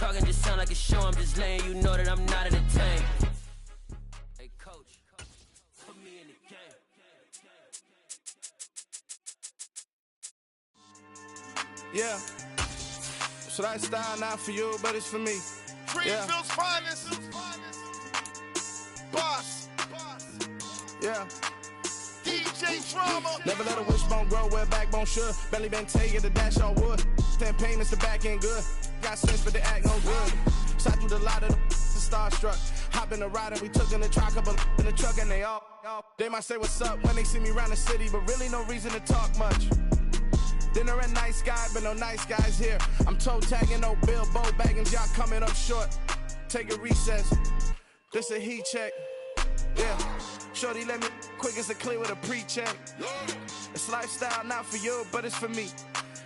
talking just sound like a show. I'm just letting you know that I'm not entertained. Hey, coach, put me in the game. Yeah. So that style not for you, but it's for me. Greenfield's finest. Boss. Yeah. DJ Drama. Never let a wishbone grow where a backbone should. Belly been taking the dash all wood. 10 payments, the back end good. Got sense, but they act no good. Shot through the lot of the starstruck. Hop in the ride and we took in the truck, couple in the truck, and they all. They might say what's up when they see me around the city, but really no reason to talk much. Dinner a nice guy, but no nice guys here. I'm toe tagging, no Bilbo Baggins, y'all coming up short. Take a recess. This a heat check. Yeah. Shorty let me quick as a clear with a pre-check. It's lifestyle not for you, but it's for me.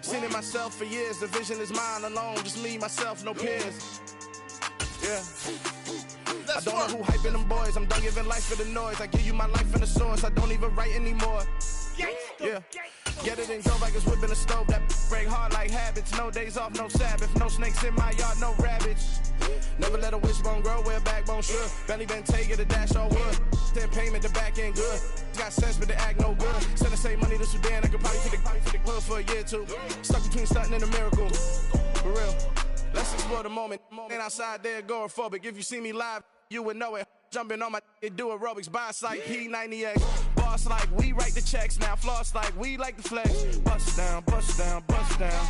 Seen it myself for years. The vision is mine alone. Just me, myself, no peers. Yeah. I don't know who hyping them boys. I'm done giving life for the noise. I give you my life in the source. I don't even write anymore. Yeah. Get it and go like it's whipping a stove. That break hard like habits. No days off, no Sabbath. No snakes in my yard, no rabbits. Never let a wishbone grow where a backbone should. Belly been taking the dash all wood. 10 payment, the back end good. Got sense, but they act no good. Send the same money to Sudan. I could probably take the club for a year or two. Stuck between stunting and a miracle. For real. Let's explore the moment. Ain't outside there agoraphobic. If you see me live, you would know it. Jumping on my do aerobics, boss like P90X. Boss like we write the checks now. Floss like we like the flex. Bust down, bust down, bust down.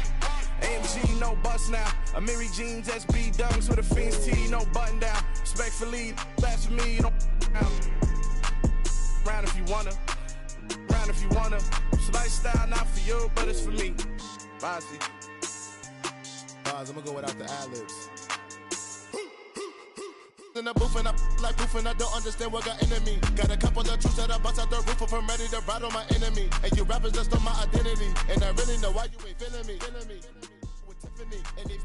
AMG, no bust now. Amiri jeans, SB dunks with a Fiends T, no button down. Respectfully, best for me, you don't round if you wanna. Round if you wanna. It's lifestyle not for you, but it's for me. Bossy. I'm gonna go without the ad-libs. In the booth and I like proof and I don't understand what got into me. Got a couple of troops that I bust out the roof if I'm ready to ride on my enemy. And you rappers just on my identity. And I really know why you ain't feeling me. With Tiffany and they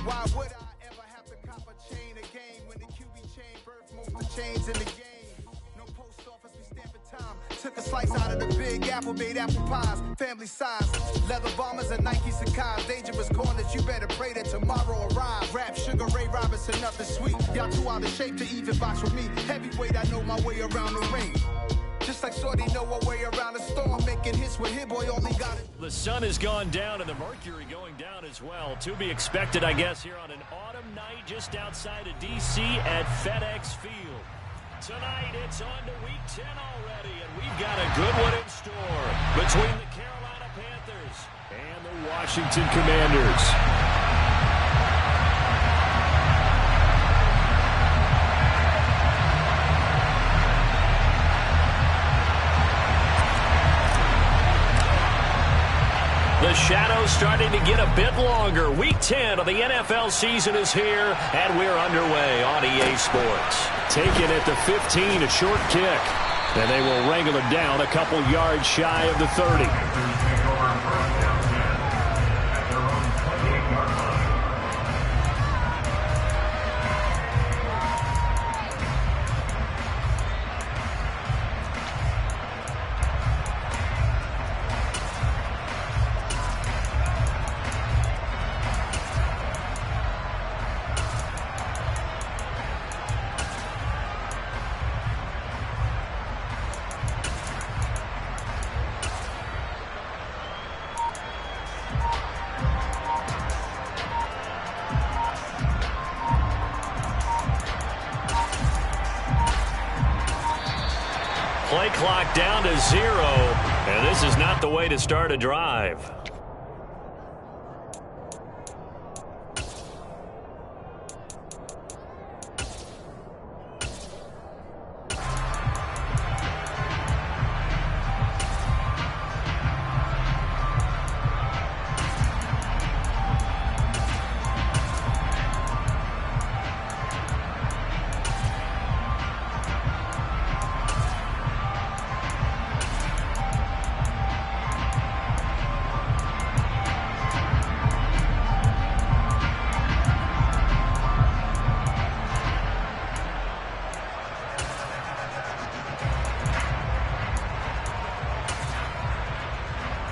why would I ever have to cop a chain again when the QB chain birth most of the chains in the game? No post office, we stamping time. Took a slice out of the big apple, made apple pies, family size. Leather bombers and Nike Sacai's. Dangerous corners, you better pray that tomorrow arrives. Rap Sugar Ray Robinson, nothing sweet. Y'all too out of shape to even box with me. Heavyweight, I know my way around the ring. Just like Shorty know her way around the storm, making hits with Hit Boy only got it. The sun has gone down and the mercury going down as well. To be expected, I guess, here on an autumn night just outside of D.C. at FedEx Field. Tonight, it's on to Week 10 already, and we've got a good one in store between the Carolina Panthers and the Washington Commanders. The shadow's starting to get a bit longer. Week 10 of the NFL season is here, and we're underway on EA Sports. Taken at the 15, a short kick. And they will wrangle it down a couple yards shy of the 30. Play clock down to 0, and this is not the way to start a drive.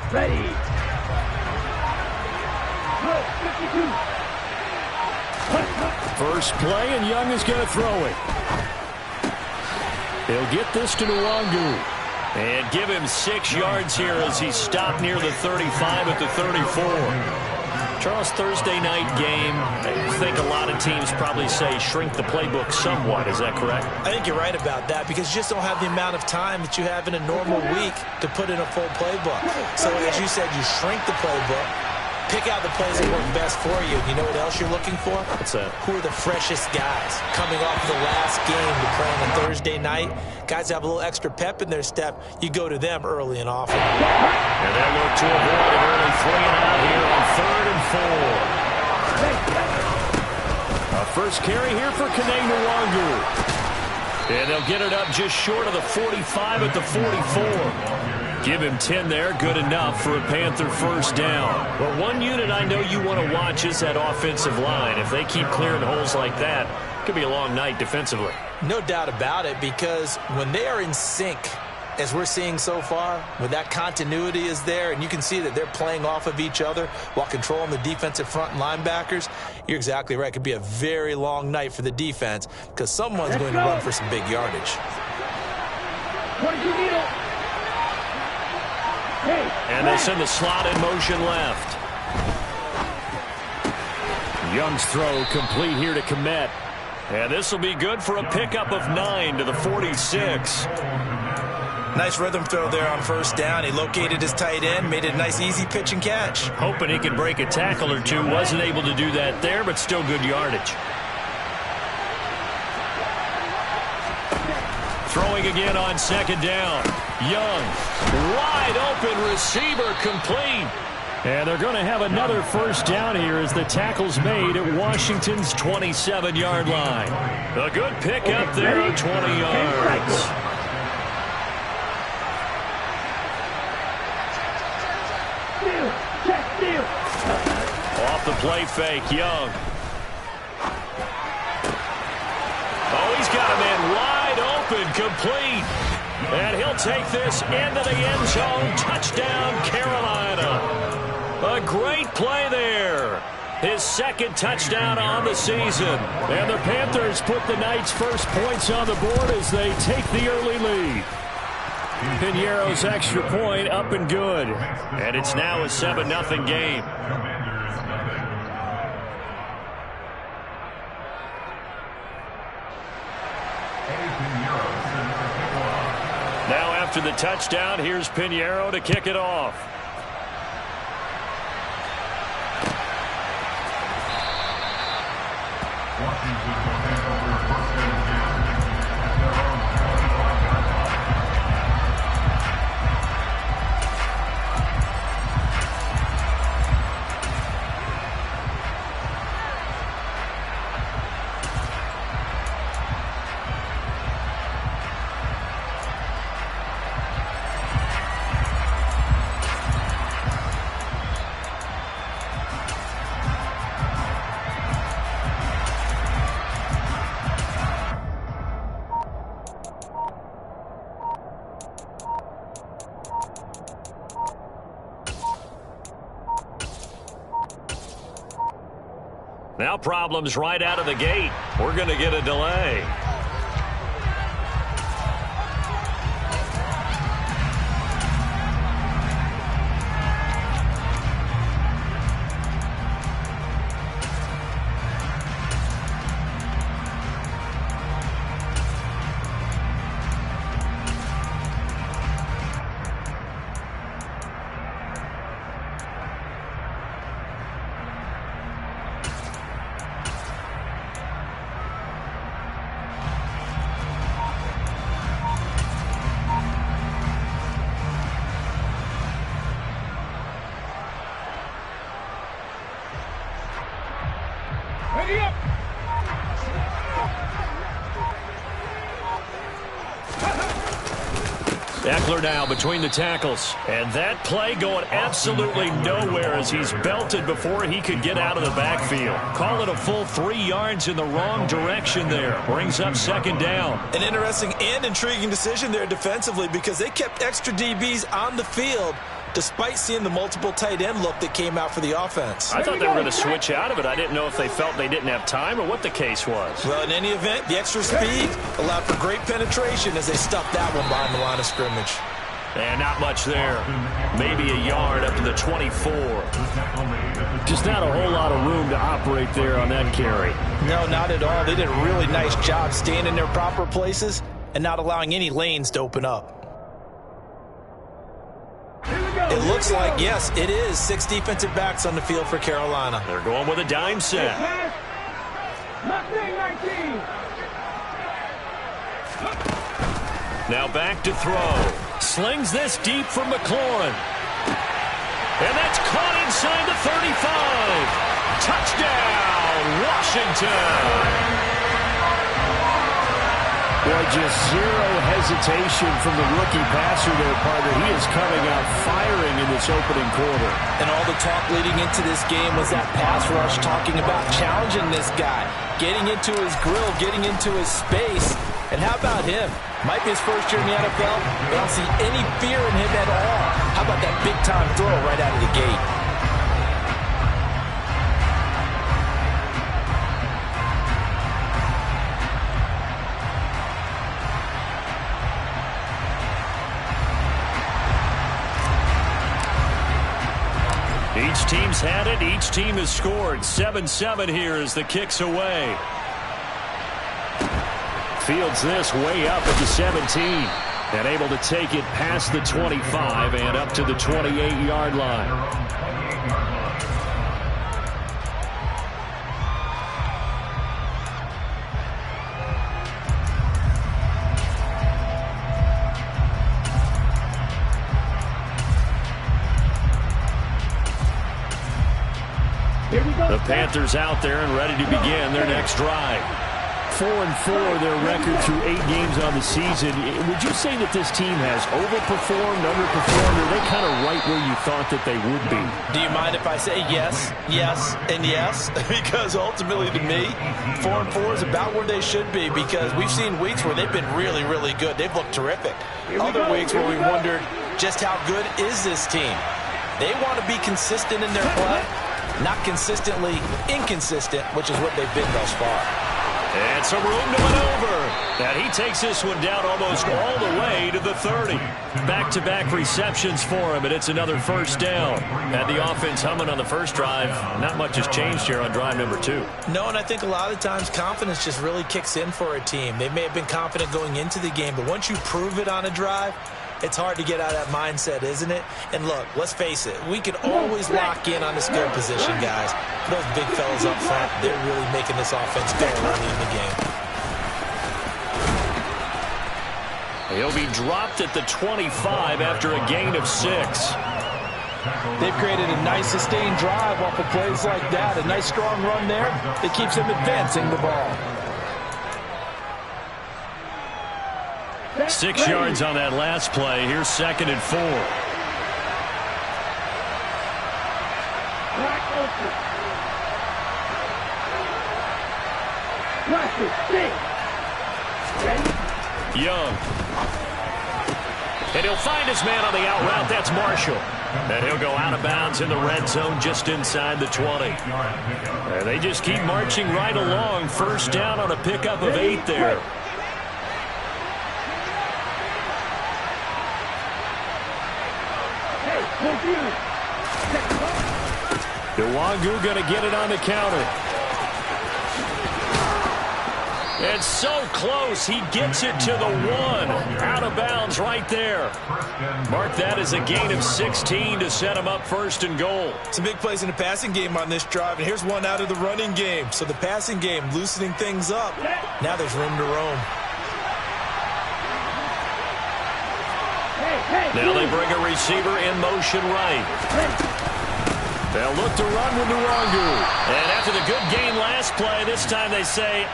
Ready. First play, and Young is going to throw it. He'll get this to Nwangu. And give him 6 yards here as he stopped near the 35 at the 34. Charles, Thursday night game, I think a lot of teams probably say shrink the playbook somewhat. Is that correct? I think you're right about that because you just don't have the amount of time that you have in a normal week to put in a full playbook. So as you said, you shrink the playbook, pick out the plays that work best for you. You know what else you're looking for? What's that? Who are the freshest guys coming off the last game to play on a Thursday night? Guys have a little extra pep in their step. You go to them early and often. And they look to avoid an early 3-and-out here on 3rd and 4. A first carry here for Kene Nwangu. And they'll get it up just short of the 45 at the 44. Give him 10 there, good enough for a Panther first down. Well, one unit I know you want to watch is that offensive line. If they keep clearing holes like that, it could be a long night defensively. No doubt about it, because when they are in sync, as we're seeing so far, when that continuity is there, and you can see that they're playing off of each other while controlling the defensive front and linebackers, you're exactly right. It could be a very long night for the defense because someone's going to run for some big yardage. What did you need it? And they send the slot in motion left. Young's throw complete here to Kmet. And this will be good for a pickup of 9 to the 46. Nice rhythm throw there on first down. He located his tight end, made it a nice easy pitch and catch. Hoping he could break a tackle or two. Wasn't able to do that there, but still good yardage. Throwing again on second down. Young, wide open receiver, complete. And they're going to have another first down here as the tackle's made at Washington's 27-yard line. A good pickup there on 20 yards. Off the play fake, Young. Oh, he's got a man wide open, complete. And he'll take this into the end zone. Touchdown, Carolina. A great play there. His second touchdown on the season. And the Panthers put the night's first points on the board as they take the early lead. Piñeiro's extra point up and good. And it's now a 7-0 game. Now after the touchdown, here's Piñeiro to kick it off. Now problems right out of the gate. We're going to get a delay. Eckler now between the tackles. And that play going absolutely nowhere as he's belted before he could get out of the backfield. Call it a full 3 yards in the wrong direction there. Brings up second down. An interesting and intriguing decision there defensively because they kept extra DBs on the field despite seeing the multiple tight end look that came out for the offense. I thought they were going to switch out of it. I didn't know if they felt they didn't have time or what the case was. Well, in any event, the extra speed allowed for great penetration as they stuffed that one behind the line of scrimmage. And not much there. Maybe a yard up to the 24. Just not a whole lot of room to operate there on that carry. No, not at all. They did a really nice job staying in their proper places and not allowing any lanes to open up. It looks like, yes, it is 6 defensive backs on the field for Carolina. They're going with a dime set. Now back to throw. Slings this deep for McLaurin. And that's caught inside the 35. Touchdown, Washington. Boy, just zero hesitation from the rookie passer there, partner. He is coming out firing in this opening quarter. And all the talk leading into this game was that pass rush talking about challenging this guy, getting into his grill, getting into his space. And how about him? Might be his first year in the NFL, but I don't see any fear in him at all. How about that big-time throw right out of the gate? Each team's had it. Each team has scored. 7-7 here as the kick's away. Fields this way up at the 17. And able to take it past the 25 and up to the 28-yard line. The Panthers out there and ready to begin their next drive. 4-4 their record through 8 games on the season. Would you say that this team has overperformed, underperformed, or are they kind of right where you thought that they would be? Do you mind if I say yes, yes, and yes? Because ultimately to me, 4-4 is about where they should be because we've seen weeks where they've been really, really good. They've looked terrific. Other weeks where we wondered just how good is this team? They want to be consistent in their play. Not consistently inconsistent, which is what they've been thus far. And some room to maneuver. And he takes this one down almost all the way to the 30. Back-to-back receptions for him, and it's another first down. Had the offense humming on the first drive. Not much has changed here on drive number 2. No, and I think a lot of times confidence just really kicks in for a team. They may have been confident going into the game, but once you prove it on a drive, it's hard to get out of that mindset, isn't it? And look, let's face it, we can always lock in on the skill position, guys. Those big fellas up front, they're really making this offense go early in the game. He'll be dropped at the 25 after a gain of 6. They've created a nice sustained drive off of plays like that. A nice strong run there that keeps them advancing the ball. 6 yards on that last play. Here's 2nd and 4. Young. And he'll find his man on the out route. That's Marshall. And he'll go out of bounds in the red zone just inside the 20. And they just keep marching right along. First down on a pickup of 8 there. Nwangu going to get it on the counter. And so close, he gets it to the 1. Out of bounds right there. Mark that as a gain of 16 to set him up 1st and goal. Some big plays in the passing game on this drive, and here's one out of the running game. So the passing game loosening things up. Now there's room to roam. Now they bring a receiver in motion right. They'll look to run with Nwangu. And after the good gain last play. This time they say,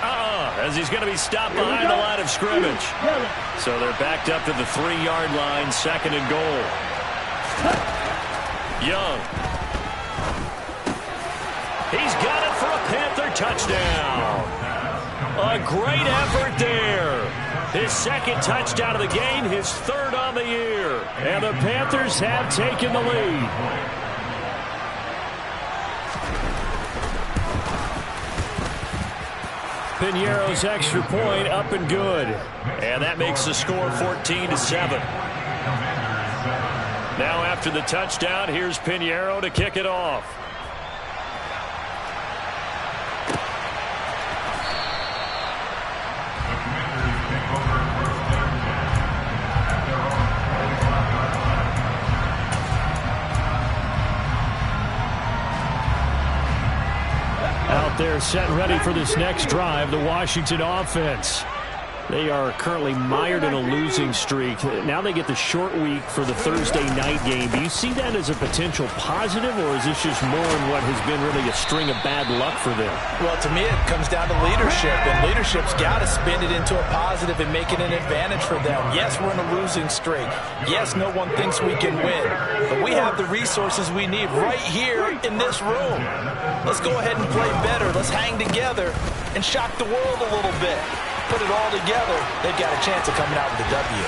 as he's going to be stopped behind the line of scrimmage. So they're backed up to the 3-yard line, 2nd and goal. Young. He's got it for a Panther touchdown. A great effort there. His 2nd touchdown of the game, his 3rd on the year. And the Panthers have taken the lead. Piñeiro's extra point up and good. And that makes the score 14-7. Now after the touchdown, here's Piñeiro to kick it off. Out there set and ready for this next drive, the Washington offense. They are currently mired in a losing streak. Now they get the short week for the Thursday night game. Do you see that as a potential positive, or is this just more in what has been really a string of bad luck for them? Well, to me, it comes down to leadership, and leadership's got to spin it into a positive and make it an advantage for them. Yes, we're in a losing streak. Yes, no one thinks we can win, but we have the resources we need right here in this room. Let's go ahead and play better. Let's hang together and shock the world a little bit. Put it all together, they've got a chance of coming out with a W.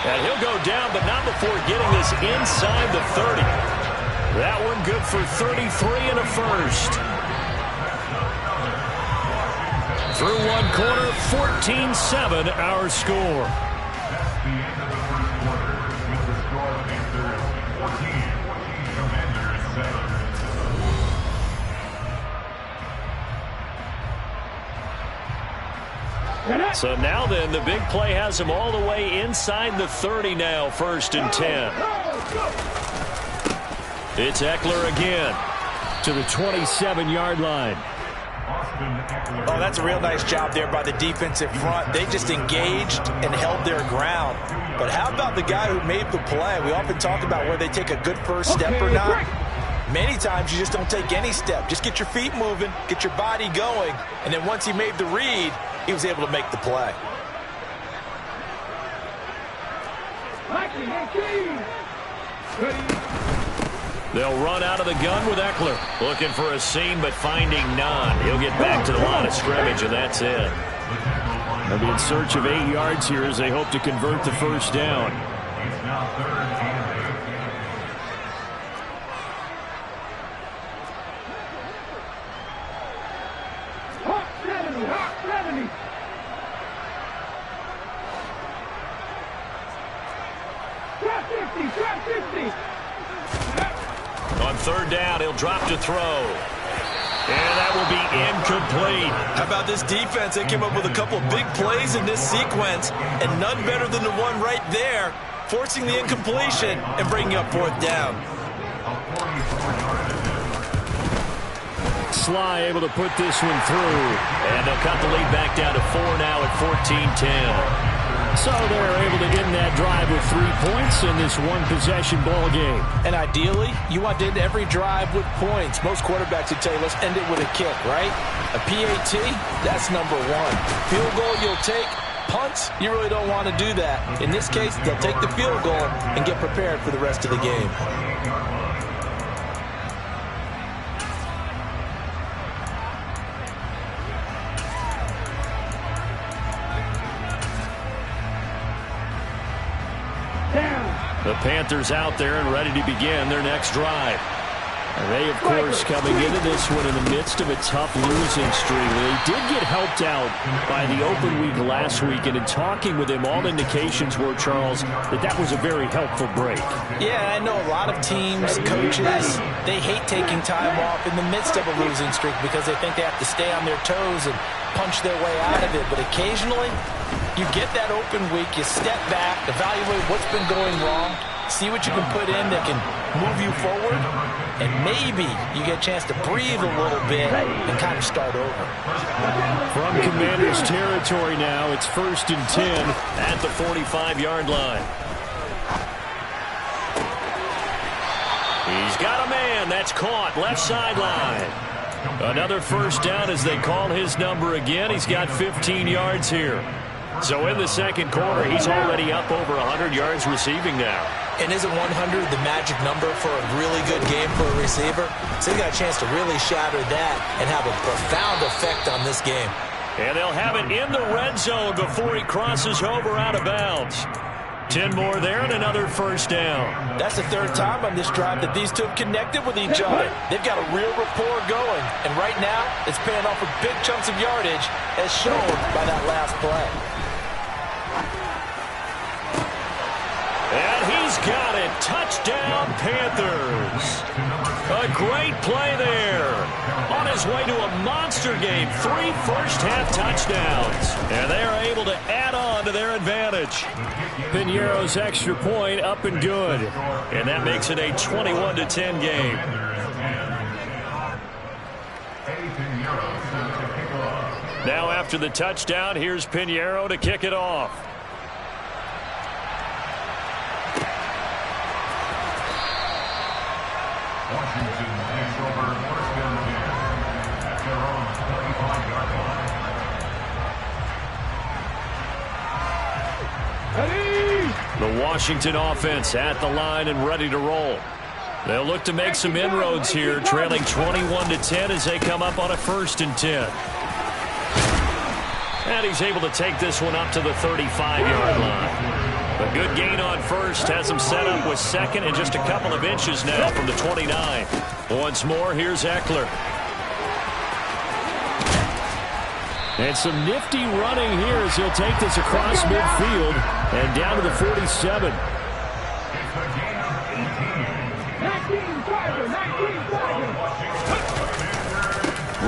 And he'll go down, but not before getting this inside the 30. That one good for 33 and a first. Through one quarter, 14-7 our score. So now then, the big play has him all the way inside the 30 now, 1st and 10. It's Eckler again to the 27-yard line. Oh, that's a real nice job there by the defensive front. They just engaged and held their ground. But how about the guy who made the play? We often talk about where they take a good first step or not. Many times you just don't take any step. Just get your feet moving, get your body going, and then once he made the read, he was able to make the play. They'll run out of the gun with Eckler. Looking for a seam, but finding none. He'll get back to the line of scrimmage, and that's it. They'll be in search of 8 yards here as they hope to convert the first down. On 3rd down, he'll drop to throw. And that will be incomplete. How about this defense? They came up with a couple of big plays in this sequence, and none better than the one right there, forcing the incompletion and bringing up 4th down. Sly able to put this one through. And they'll cut the lead back down to 4 now at 14-10. So they're able to end that drive with 3 points in this one-possession ball game. And ideally, you want to end every drive with points. Most quarterbacks would tell you, let's end it with a kick, right? A PAT, that's number 1. Field goal you'll take. Punts, you really don't want to do that. In this case, they'll take the field goal and get prepared for the rest of the game. The Panthers out there and ready to begin their next drive. And they, of course, coming into this one in the midst of a tough losing streak. They did get helped out by the open week last week, and in talking with him, all indications were, Charles, that was a very helpful break. Yeah, I know a lot of teams, coaches, they hate taking time off in the midst of a losing streak because they think they have to stay on their toes and punch their way out of it. But occasionally, you get that open week, you step back, evaluate what's been going wrong, see what you can put in that can move you forward, and maybe you get a chance to breathe a little bit and kind of start over. From Commanders territory now, it's 1st and 10 at the 45-yard line. He's got a man. That's caught. Left sideline. Another first down as they call his number again. He's got 15 yards here. So in the second quarter, he's already up over 100 yards receiving now. And isn't 100 the magic number for a really good game for a receiver? So he's got a chance to really shatter that and have a profound effect on this game. And they'll have it in the red zone before he crosses over out of bounds. 10 more there and another first down. That's the third time on this drive that these two have connected with each other. They've got a real rapport going. And right now, it's paying off with big chunks of yardage as shown by that last play. And he's got it. Touchdown, Panthers. A great play there. On his way to a monster game. 3 first-half touchdowns. And they are able to add on to their advantage. Piñeiro's extra point up and good. And that makes it a 21-10 game. Now after the touchdown, here's Piñeiro to kick it off. The Washington offense at the line and ready to roll. They'll look to make some inroads here, trailing 21-10 as they come up on a 1st and 10. And he's able to take this one up to the 35-yard line. A good gain on first has him set up with second and just a couple of inches now from the 29. Once more, here's Eckler. And some nifty running here as he'll take this across midfield and down to the 47.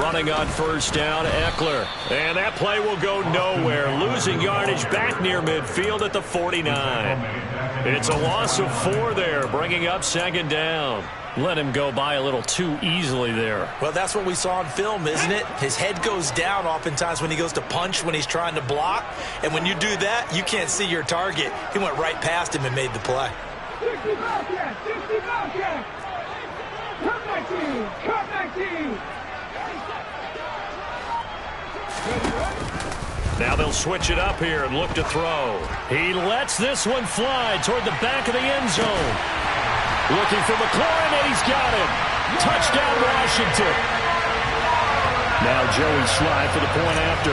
Running on first down, Eckler. And that play will go nowhere. Losing yardage back near midfield at the 49. It's a loss of 4 there, bringing up 2nd down. Let him go by a little too easily there. Well, that's what we saw in film, isn't it? His head goes down oftentimes when he goes to punch, when he's trying to block. And when you do that, you can't see your target. He went right past him and made the play. 60 Bobcats! 60 Bobcats! Come back team! Come back team! Now they'll switch it up here and look to throw. He lets this one fly toward the back of the end zone. Looking for McLaurin, and he's got him. Touchdown, Washington. Now Joey Slye for the point after.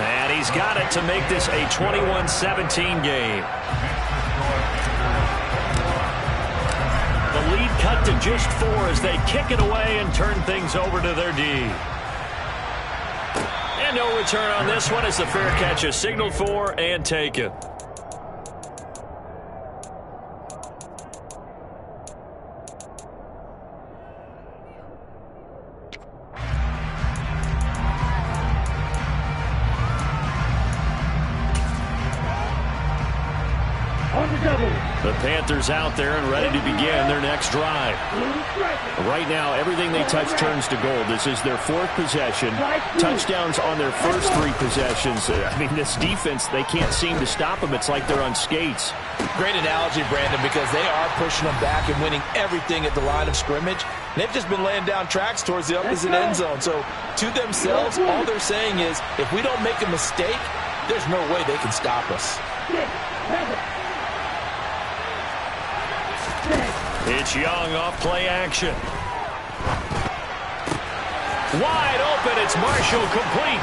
And he's got it to make this a 21-17 game. The lead cut to just 4 as they kick it away and turn things over to their D. And no return on this one as the fair catch is signaled for and taken. The Panthers out there and ready to begin their next drive. Right now, everything they touch turns to gold. This is their 4th possession. Touchdowns on their first 3 possessions. I mean, this defense, they can't seem to stop them. It's like they're on skates. Great analogy, Brandon, because they are pushing them back and winning everything at the line of scrimmage. They've just been laying down tracks towards the opposite end zone. So to themselves, all they're saying is, if we don't make a mistake, there's no way they can stop us. It's Young off play action. Wide open, it's Marshall complete.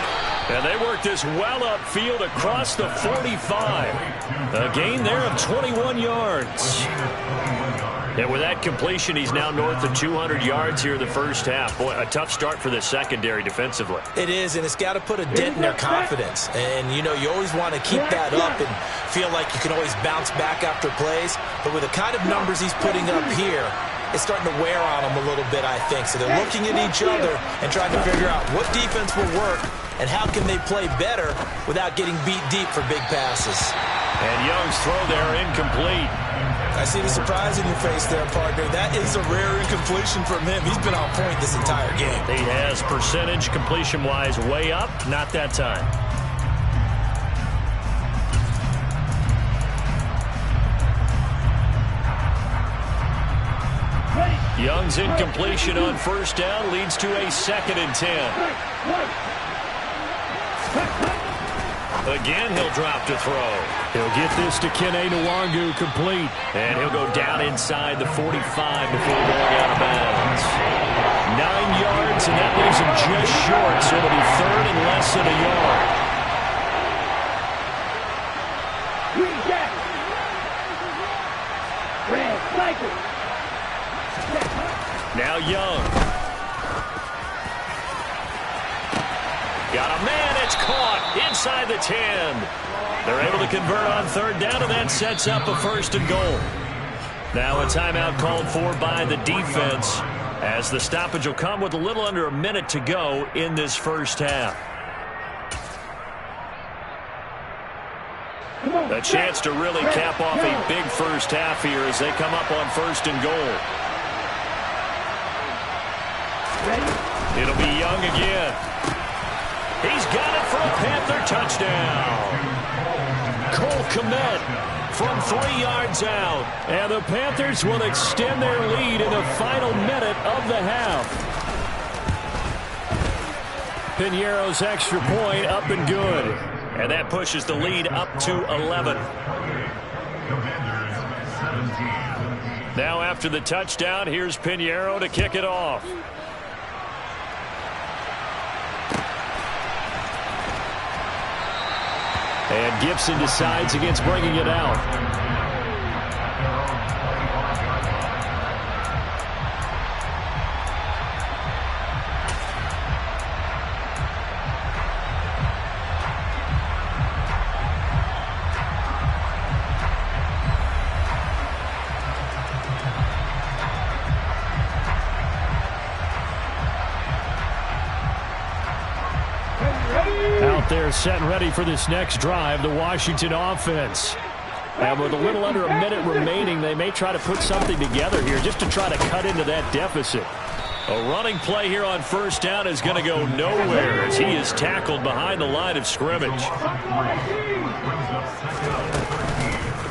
And they work this well upfield across the 45. A gain there of 21 yards. And with that completion, he's now north of 200 yards here in the first half. Boy, a tough start for the secondary defensively. It is, and it's got to put a dent in their confidence. And, you know, you always want to keep that up and feel like you can always bounce back after plays. But with the kind of numbers he's putting up here, it's starting to wear on them a little bit, I think. So they're looking at each other and trying to figure out what defense will work and how can they play better without getting beat deep for big passes. And Young's throw there incomplete. I see the surprise in your face there, partner. That is a rare incompletion from him. He's been on point this entire game. He has percentage completion-wise way up. Not that time. Young's incompletion on first down leads to a 2nd and 10. Again, he'll drop to throw. He'll get this to Kene Nwangu complete. And he'll go down inside the 45 before going out of bounds. 9 yards, and that leaves him just short, so it'll be 3rd and less than a yard. Green jack. Red cycle. Now Young. Got a man, it's caught inside the 10. They're able to convert on 3rd down, and that sets up a 1st and goal. Now a timeout called for by the defense, as the stoppage will come with a little under a minute to go in this first half. A chance to really cap off a big first half here as they come up on 1st and goal. It'll be Young again. He's got it for a Panther touchdown. Cole Kmet from 3 yards out. And the Panthers will extend their lead in the final minute of the half. Piñeiro's extra point up and good. And that pushes the lead up to 11. Now after the touchdown, here's Piñeiro to kick it off. And Gibson decides against bringing it out. Out there set and ready for this next drive, the Washington offense. And with a little under a minute remaining, they may try to put something together here just to try to cut into that deficit. A running play here on 1st down is going to go nowhere as he is tackled behind the line of scrimmage.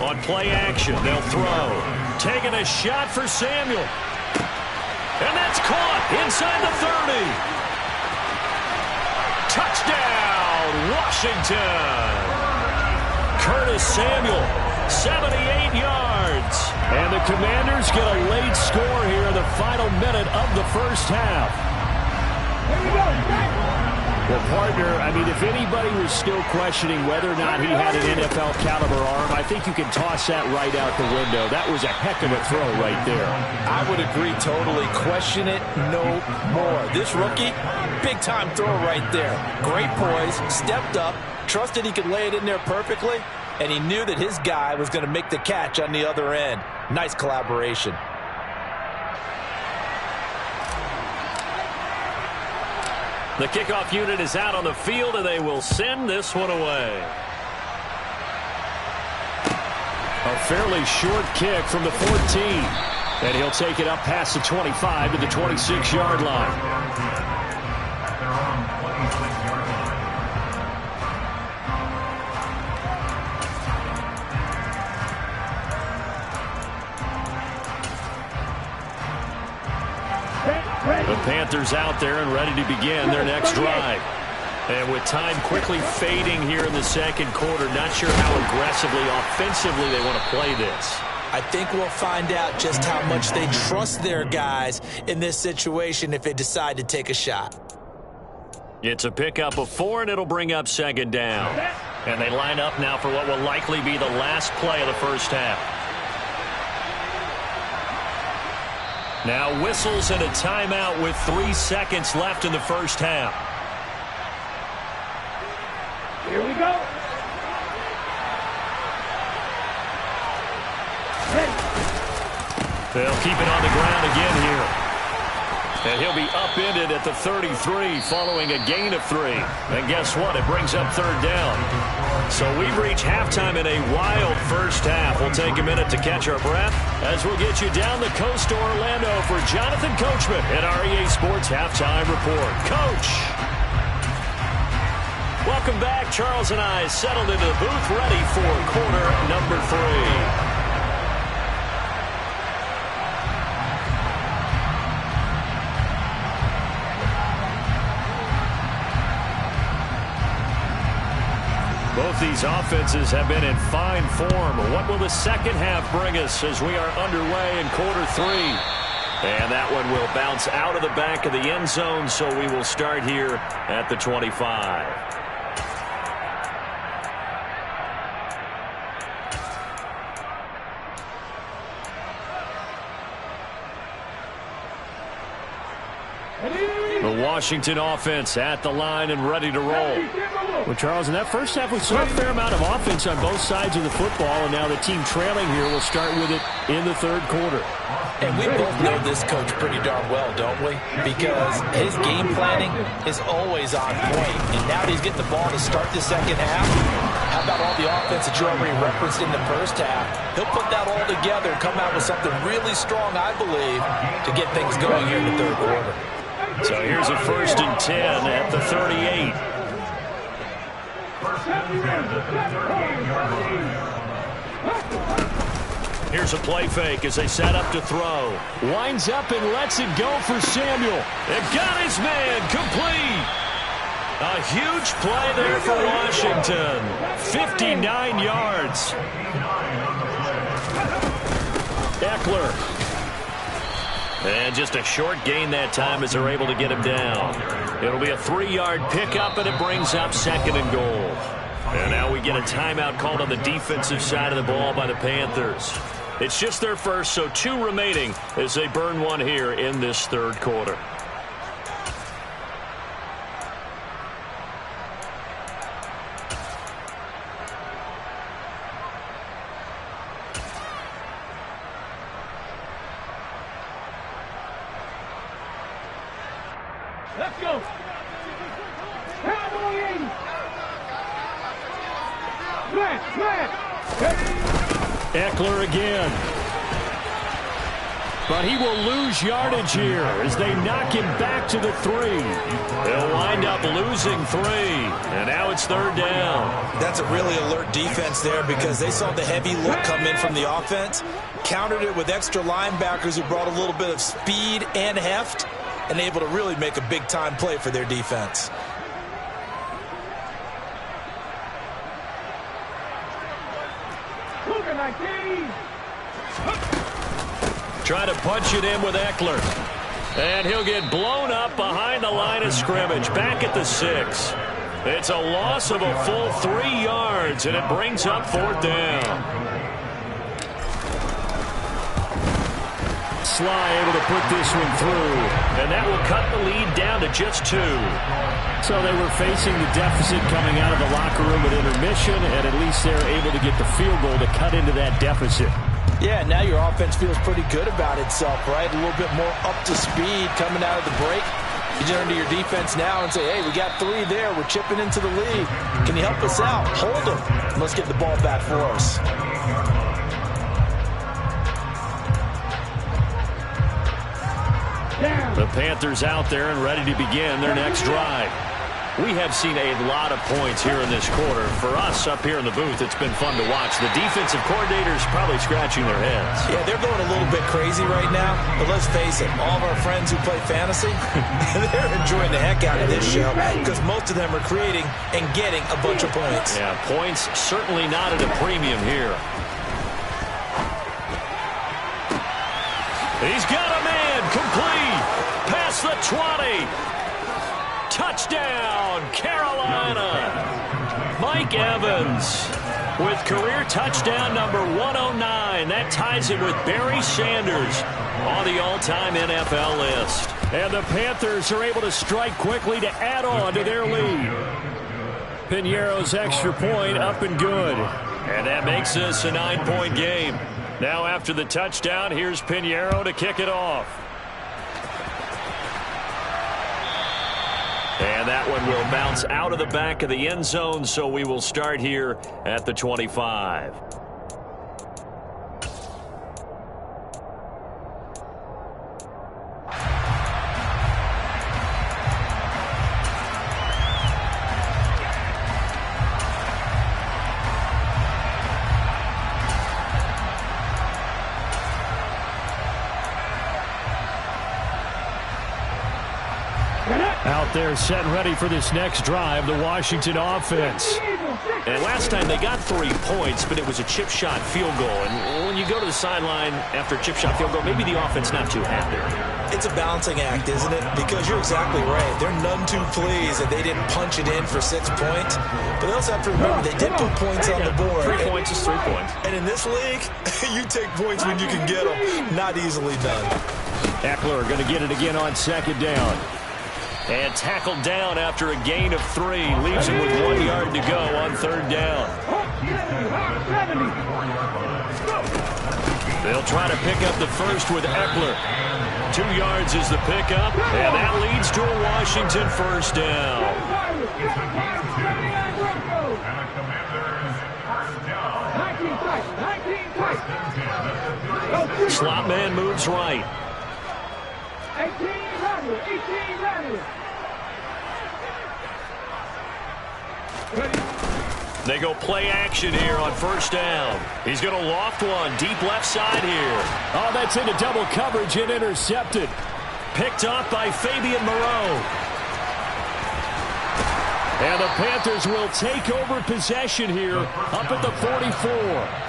On play action, they'll throw. Taking a shot for Samuel. And that's caught inside the 30. Touchdown, Washington. Curtis Samuel, 78 yards. And the Commanders get a late score here in the final minute of the first half. Well, partner, I mean, if anybody was still questioning whether or not he had an NFL caliber arm, I think you can toss that right out the window. That was a heck of a throw right there. I would agree totally. Question it no more. This rookie, big-time throw right there. Great poise, stepped up, trusted he could lay it in there perfectly, and he knew that his guy was going to make the catch on the other end. Nice collaboration. The kickoff unit is out on the field, and they will send this one away. A fairly short kick from the 14. And he'll take it up past the 25 to the 26-yard line. The Panthers out there and ready to begin their next drive. And with time quickly fading here in the second quarter, not sure how aggressively, offensively they want to play this. I think we'll find out just how much they trust their guys in this situation if they decide to take a shot. It's a pickup of 4, and it'll bring up 2nd down. And they line up now for what will likely be the last play of the first half. Now whistles and a timeout with 3 seconds left in the first half. Here we go. They'll keep it on the ground again here. And he'll be upended at the 33 following a gain of 3. And guess what? It brings up 3rd down. So we've reached halftime in a wild first half. We'll take a minute to catch our breath as we'll get you down the coast to Orlando for Jonathan Coachman at our EA Sports Halftime Report. Coach! Welcome back. Charles and I settled into the booth ready for quarter number 3. these offenses have been in fine form. What will the second half bring us as we are underway in quarter 3? And that one will bounce out of the back of the end zone, so we will start here at the 25. The Washington offense at the line and ready to roll. Well, Charles, in that first half, we saw a fair amount of offense on both sides of the football, and now the team trailing here will start with it in the third quarter. And we both know this coach pretty darn well, don't we? Because his game planning is always on point. And now that he's getting the ball to start the second half, how about all the offense that you already referenced in the first half? He'll put that all together and come out with something really strong, I believe, to get things going here in the third quarter. So here's a 1st and 10 at the 38. Here's a play fake as they set up to throw. Winds up and lets it go for Samuel. It got his man complete. A huge play there for Washington. 59 yards. Eckler. And just a short gain that time as they're able to get him down. It'll be a 3-yard pickup, and it brings up 2nd and goal. And now we get a timeout called on the defensive side of the ball by the Panthers. It's just their first, so 2 remaining as they burn one here in this third quarter. Let's go. Cowboys. Eckler again. But he will lose yardage here as they knock him back to the 3. They'll wind up losing 3. And now it's 3rd down. That's a really alert defense there because they saw the heavy look come in from the offense, countered it with extra linebackers who brought a little bit of speed and heft, and able to really make a big-time play for their defense. Try to punch it in with Eckler. And he'll get blown up behind the line of scrimmage, back at the 6. It's a loss of a full 3 yards, and it brings up 4th down. Sly able to put this one through. And that will cut the lead down to just 2. So they were facing the deficit coming out of the locker room at intermission, and at least they're able to get the field goal to cut into that deficit. Yeah, now your offense feels pretty good about itself, right? A little bit more up to speed coming out of the break. You turn to your defense now and say, hey, we got 3 there. We're chipping into the lead. Can you help us out? Hold them. Let's get the ball back for us. The Panthers out there and ready to begin their next drive. We have seen a lot of points here in this quarter. For us up here in the booth, it's been fun to watch. The defensive coordinators probably scratching their heads. Yeah, they're going a little bit crazy right now. But let's face it, all of our friends who play fantasy, they're enjoying the heck out of this show because most of them are creating and getting a bunch of points. Yeah, points certainly not at a premium here. He's got a man complete. Past the 20. Touchdown, Carolina. Mike Evans with career touchdown number 109. That ties him with Barry Sanders on the all-time NFL list. And the Panthers are able to strike quickly to add on to their lead. Piñeiro's extra point up and good. And that makes this a 9-point game. Now after the touchdown, here's Piñeiro to kick it off. And that one will bounce out of the back of the end zone, so we will start here at the 25. Out there set and ready for this next drive, the Washington offense. And last time they got 3 points, but it was a chip shot field goal. And when you go to the sideline after a chip shot field goal, maybe the offense not too happy. It's a balancing act, isn't it? Because you're exactly right. They're none too pleased that they didn't punch it in for 6 points. But they also have to remember they did put points on the board. 3 points is 3 points. And in this league, you take points when you can get them. Not easily done. Eckler going to get it again on second down. And tackled down after a gain of 3. Leaves him with 1 yard to go on third down. They'll try to pick up the first with Eckler. 2 yards is the pickup, and that leads to a Washington first down. Slot man moves right. 18 They go play action here on first down. He's going to loft one deep left side here. Oh, that's into double coverage and intercepted. Picked up by Fabian Moreau. And the Panthers will take over possession here up at the 44.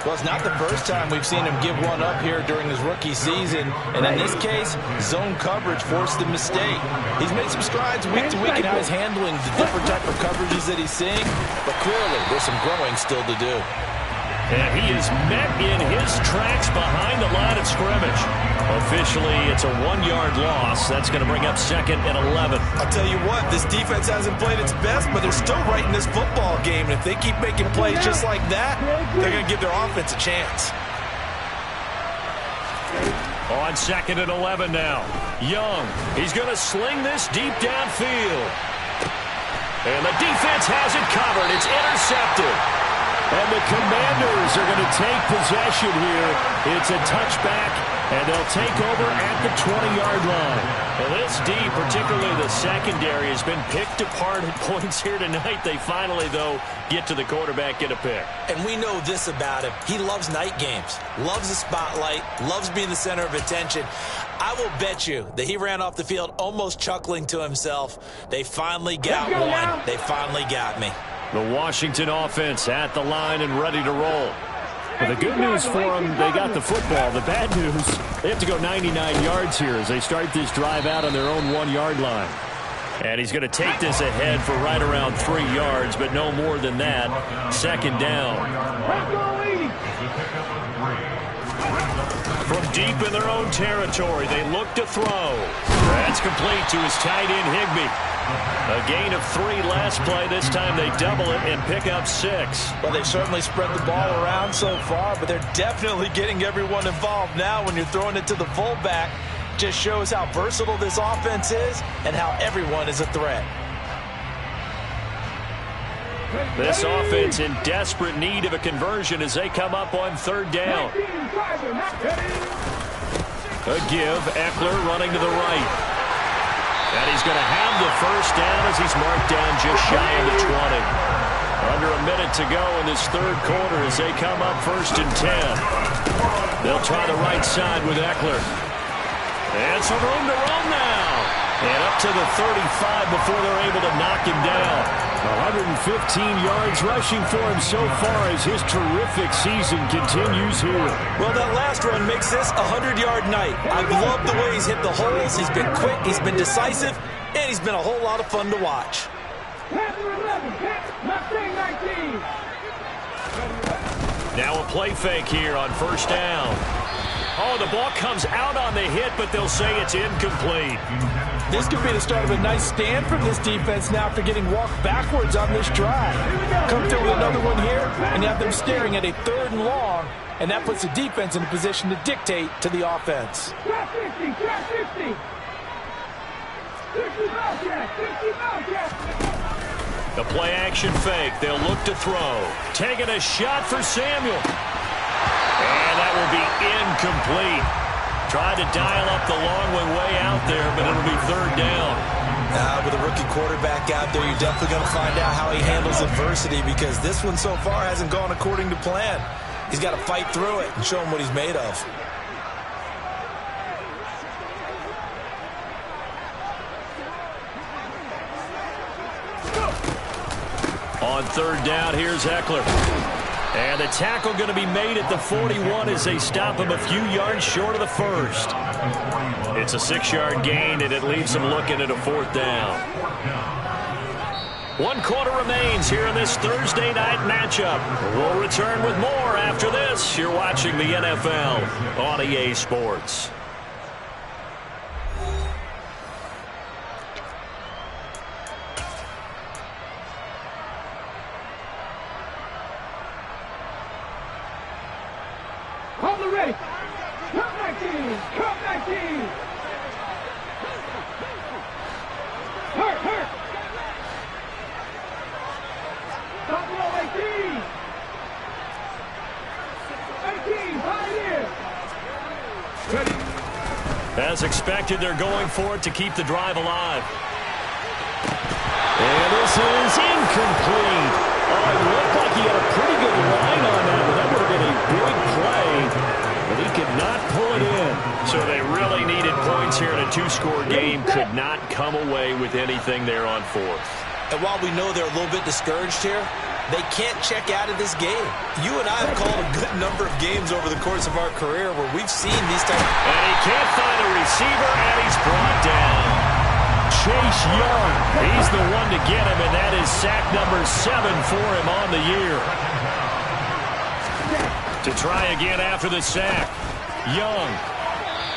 Well, it's not the first time we've seen him give one up here during his rookie season. And in this case, zone coverage forced the mistake. He's made some strides week to week in how he's handling the different type of coverages that he's seeing. But clearly, there's some growing still to do. And he is met in his tracks behind the line of scrimmage. Officially, it's a 1-yard loss. That's going to bring up second and 11. I'll tell you what, this defense hasn't played its best, but they're still right in this football game. And if they keep making plays just like that, they're going to give their offense a chance. On second and 11 now. Young, he's going to sling this deep downfield. And the defense has it covered. It's intercepted. And the Commanders are going to take possession here. It's a touchback, and they'll take over at the 20-yard line. Well, this D, particularly the secondary, has been picked apart at points here tonight. They finally, though, get to the quarterback, get a pick. And we know this about him. He loves night games, loves the spotlight, loves being the center of attention. I will bet you that he ran off the field almost chuckling to himself. They finally got one. They finally got me. The Washington offense at the line and ready to roll. Well, the good news for them, they got the football. The bad news, they have to go 99 yards here as they start this drive out on their own 1-yard line. And he's going to take this ahead for right around 3 yards, but no more than that. Second down. From deep in their own territory, they look to throw. That's complete to his tight end, Higbee. A gain of 3 last play. This time they double it and pick up 6. Well, they've certainly spread the ball around so far, but they're definitely getting everyone involved now when you're throwing it to the fullback. Just shows how versatile this offense is and how everyone is a threat. This offense in desperate need of a conversion as they come up on third down. A give, Eckler running to the right. And he's going to have the first down as he's marked down just shy of the 20. Under a minute to go in this third quarter as they come up first and 10. They'll try the right side with Eckler. And some room to run now. And up to the 35 before they're able to knock him down. 115 yards rushing for him so far as his terrific season continues here. Well, that last run makes this a 100-yard night. I've loved the way he's hit the holes. He's been quick, he's been decisive, and he's been a whole lot of fun to watch. Now a play fake here on first down. Oh, the ball comes out on the hit, but they'll say it's incomplete. This could be the start of a nice stand from this defense now after getting walked backwards on this drive. Come through with another one here, and you have them staring at a 3rd and long, and that puts the defense in a position to dictate to the offense. The play action fake. They'll look to throw. Taking a shot for Samuel. And that will be incomplete. Tried to dial up the long one way out there, but it'll be third down. With a rookie quarterback out there, you're definitely going to find out how he handles adversity because this one so far hasn't gone according to plan. He's got to fight through it and show him what he's made of. On third down, here's Eckler. And the tackle going to be made at the 41 as they stop him a few yards short of the first. It's a 6-yard gain, and it leaves them looking at a fourth down. 1 quarter remains here in this Thursday night matchup. We'll return with more after this. You're watching the NFL on EA Sports. Hold the ready. Come back in. Come back in. Hurt, hurt. Stop below 18. 18, right here. Ready. As expected, they're going for it to keep the drive alive. And this is incomplete. Oh, it looked like he had a pretty good line on that, but that would have been a big play. But he could not pull it in. So they really needed points here in a 2-score game. Could not come away with anything there on fourth. And while we know they're a little bit discouraged here, they can't check out of this game. You and I have called a good number of games over the course of our career where we've seen these types. And he can't find a receiver, and he's brought down. Chase Young, he's the one to get him, and that is sack number 7 for him on the year. To try again after the sack, Young.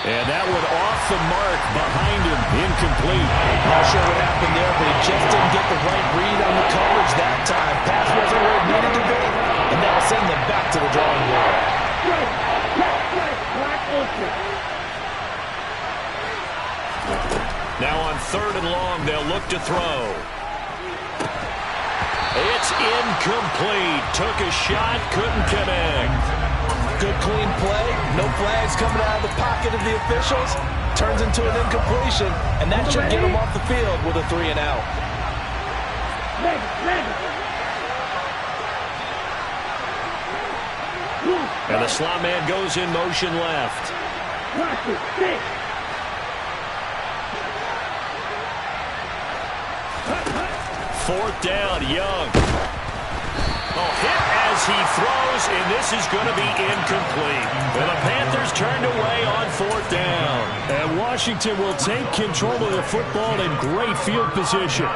And that one off the mark behind him, incomplete. Not sure what happened there, but he just didn't get the right read on the coverage that time. Pass wasn't where it needed to be, and that'll send them back to the drawing board. Now on 3rd and long, they'll look to throw. It's incomplete. Took a shot, couldn't connect. Good clean play. No flags coming out of the pocket of the officials. Turns into an incompletion, and that should get him off the field with a 3 and out. And the slot man goes in motion left. 4th down, Young. Oh, hit as he throws, and this is going to be incomplete. And the Panthers turned away on 4th down. And Washington will take control of the football in great field position.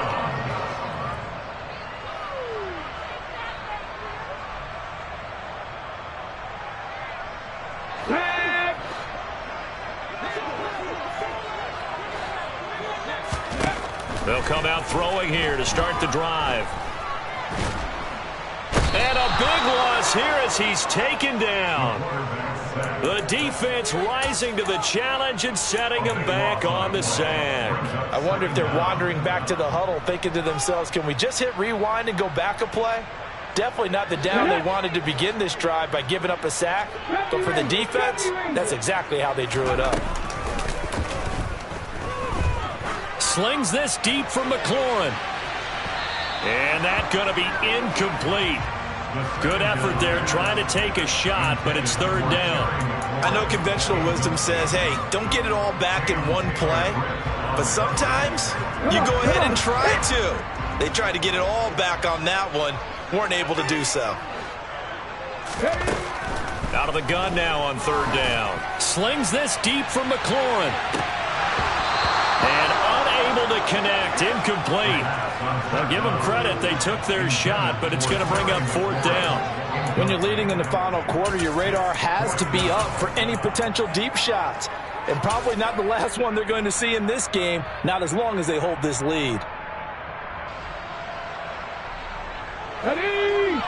They'll come out throwing here to start the drive. And a big loss here as he's taken down. The defense rising to the challenge and setting him back on the sack. I wonder if they're wandering back to the huddle thinking to themselves, can we just hit rewind and go back a play? Definitely not the down they wanted to begin this drive by giving up a sack. But for the defense, that's exactly how they drew it up. Slings this deep from McLaurin. And that's going to be incomplete. Good effort there trying to take a shot, but it's 3rd down. I know conventional wisdom says, hey, don't get it all back in one play. But sometimes you go ahead and try to. They tried to get it all back on that one. Weren't able to do so. Out of the gun now on 3rd down. Slings this deep from McLaurin. And unable to connect. Incomplete. Now give them credit. They took their shot, but it's going to bring up 4th down. When you're leading in the final quarter, your radar has to be up for any potential deep shots. And probably not the last one they're going to see in this game, not as long as they hold this lead. Ready!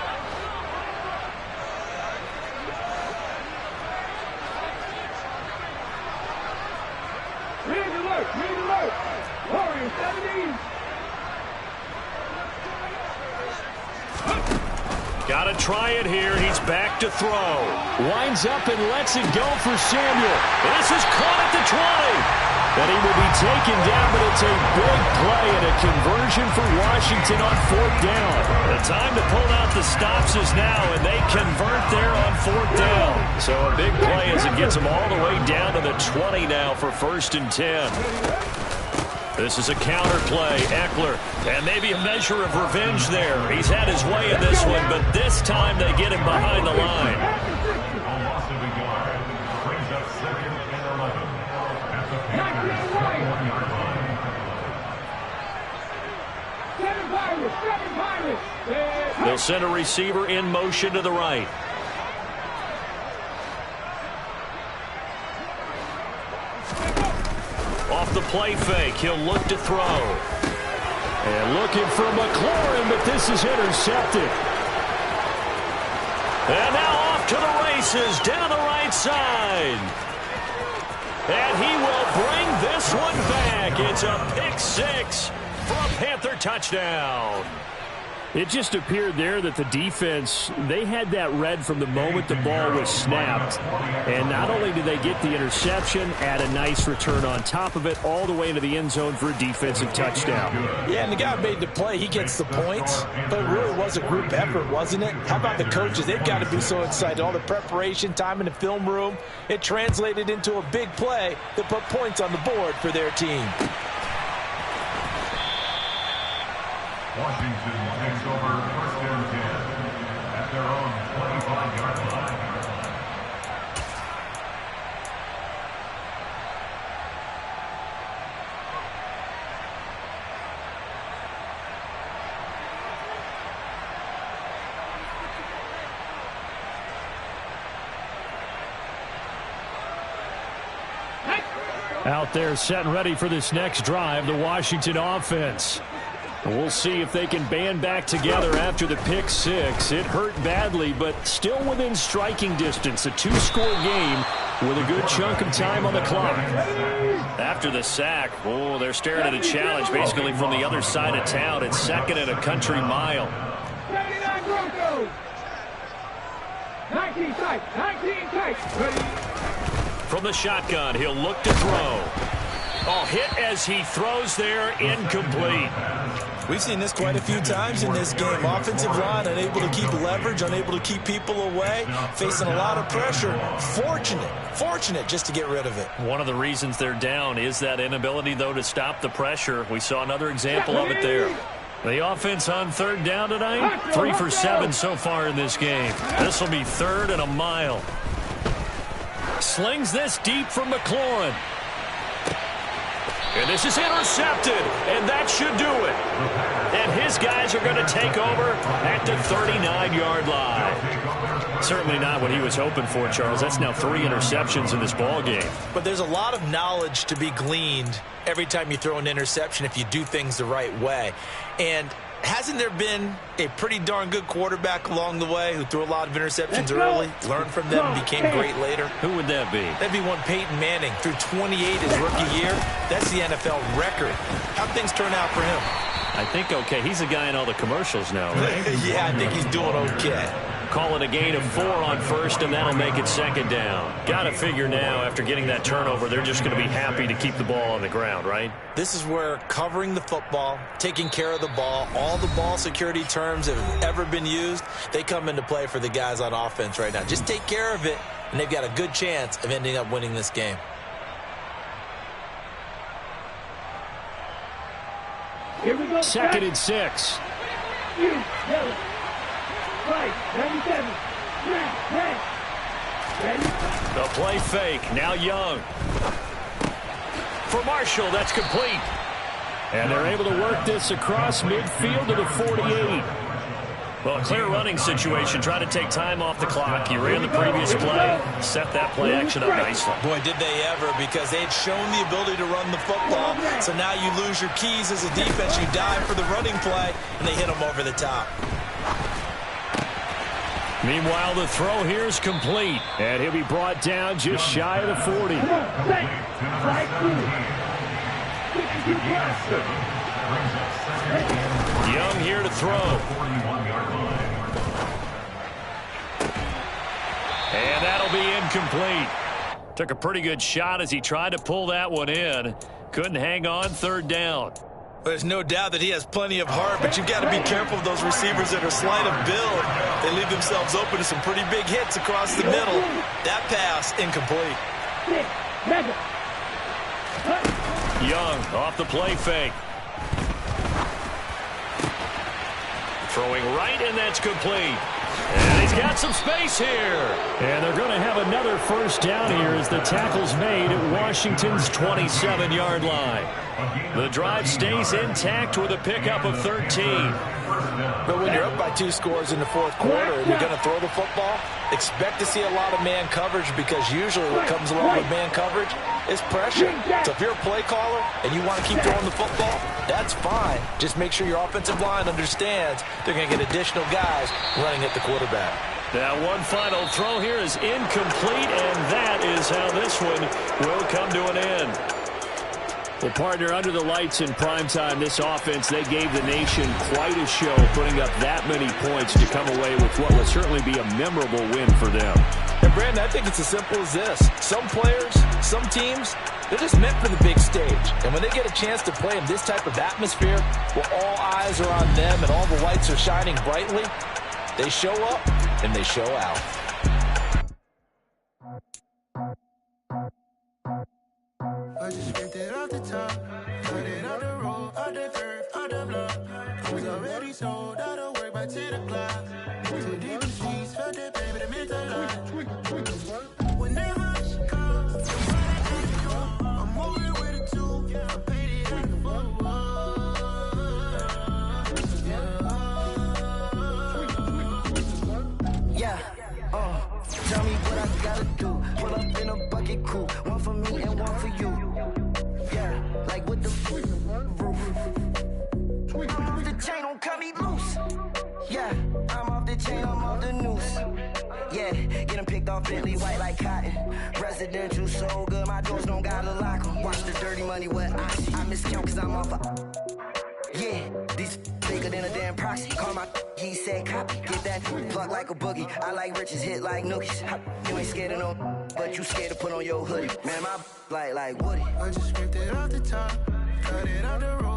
Read alert! Read alert! Warrior 70! Got to try it here. He's back to throw. Winds up and lets it go for Samuel. This is caught at the 20. And he will be taken down, but it's a big play and a conversion for Washington on 4th down. The time to pull out the stops is now, and they convert there on 4th down. So a big play as it gets them all the way down to the 20 now for 1st and 10. This is a counter play. Eckler, and maybe a measure of revenge there. He's had his way in this one, but this time they get him behind the line. They'll send a receiver in motion to the right. Off the play fake, he'll look to throw. And looking for McLaurin, but this is intercepted. And now off to the races, down the right side. And he will bring this one back. It's a pick six for a Panther touchdown. It just appeared there that the defense, they had that read from the moment the ball was snapped. And not only did they get the interception, add a nice return on top of it, all the way into the end zone for a defensive touchdown. Yeah, and the guy made the play. He gets the points. But it really was a group effort, wasn't it? How about the coaches? They've got to be so excited. All the preparation, time in the film room, it translated into a big play that put points on the board for their team. Washington takes over 1st and 10 at their own 25-yard line. Out there set and ready for this next drive, the Washington offense. We'll see if they can band back together after the pick six. It hurt badly, but still within striking distance. A two-score game with a good chunk of time on the clock. After the sack, oh, they're staring at a challenge basically from the other side of town. It's 2nd and a country mile. 79 Broncos. 19 tight. 19 tight. Ready. From the shotgun, he'll look to throw. Oh, hit as he throws there, incomplete. We've seen this quite a few times in this game. Offensive line unable to keep leverage, unable to keep people away, facing a lot of pressure. Fortunate just to get rid of it. One of the reasons they're down is that inability, though, to stop the pressure. We saw another example of it there. The offense on 3rd down tonight, 3 for 7 so far in this game. This will be 3rd and a mile. Slings this deep from McLaurin. And this is intercepted, and that should do it. And his guys are going to take over at the 39-yard line. Certainly not what he was hoping for, Charles. That's now 3 interceptions in this ball game. But there's a lot of knowledge to be gleaned every time you throw an interception if you do things the right way. And hasn't there been a pretty darn good quarterback along the way who threw a lot of interceptions early, learned from them, and became great later? Who would that be? That'd be one Peyton Manning. Threw 28 his rookie year. That's the NFL record. How'd things turn out for him? I think okay. He's a guy in all the commercials now, right? Yeah, I think he's doing okay. Call it a gain of 4 on 1st, and that'll make it 2nd down. Got to figure now, after getting that turnover, they're just going to be happy to keep the ball on the ground, right? This is where covering the football, taking care of the ball, all the ball security terms that have ever been used, they come into play for the guys on offense right now. Just take care of it, and they've got a good chance of ending up winning this game. Here we go. 2nd and 6. Right, 97. Ready. The play fake, now Young. For Marshall, that's complete. And they're able to work this across midfield to the 48. Well, a clear running situation. Try to take time off the clock. You ran the previous play, set that play action up nicely. Boy, did they ever, because they had shown the ability to run the football. So now you lose your keys as a defense. You dive for the running play, and they hit them over the top. Meanwhile, the throw here is complete. And he'll be brought down just shy of the 40. Young here to throw. And that'll be incomplete. Took a pretty good shot as he tried to pull that one in. Couldn't hang on, 3rd down. There's no doubt that he has plenty of heart, but you've got to be careful of those receivers that are slight of build. They leave themselves open to some pretty big hits across the middle. That pass, incomplete. Young off the play fake. Throwing right, and that's complete. And he's got some space here. And they're going to have another first down here as the tackle's made at Washington's 27-yard line. The drive stays intact with a pickup of 13. But when you're up by 2 scores in the fourth quarter and you're going to throw the football, expect to see a lot of man coverage, because usually what comes along with man coverage is pressure. So if you're a play caller and you want to keep throwing the football, that's fine. Just make sure your offensive line understands they're going to get additional guys running at the quarterback. Now one final throw here is incomplete, and that is how this one will come to an end. Well, partner, under the lights in primetime, this offense, they gave the nation quite a show, putting up that many points to come away with what will certainly be a memorable win for them. And, Brandon, I think it's as simple as this. Some players, some teams, they're just meant for the big stage. And when they get a chance to play in this type of atmosphere, where all eyes are on them and all the lights are shining brightly, they show up and they show out. I just ripped it off the top, cut it out the road, out the curve, out the block. Was already sold, out of work by 10 o'clock. Too deep in the streets, felt that baby, that meant a lot. Whenever she calls, I'm moving with it too. I paid it at the phone. Yeah, tell me what I gotta do. Pull up in a bucket crew, one for me and one for you. Yeah, like what the roof. I'm off the chain, don't cut me loose. Yeah, I'm off the chain, I'm off the noose. Yeah, get them picked off Bentley, white like cotton. Residential so good, my doors don't gotta lock 'em. Watch the dirty money, what I miscount cause I'm off a. Yeah, these bigger than a damn proxy. Call my he said copy. Get that pluck like a boogie. I like riches, hit like nookies. You ain't scared of no, but you scared to put on your hoodie. Man, my like Woody. I just ripped it off the top, cut it out the road.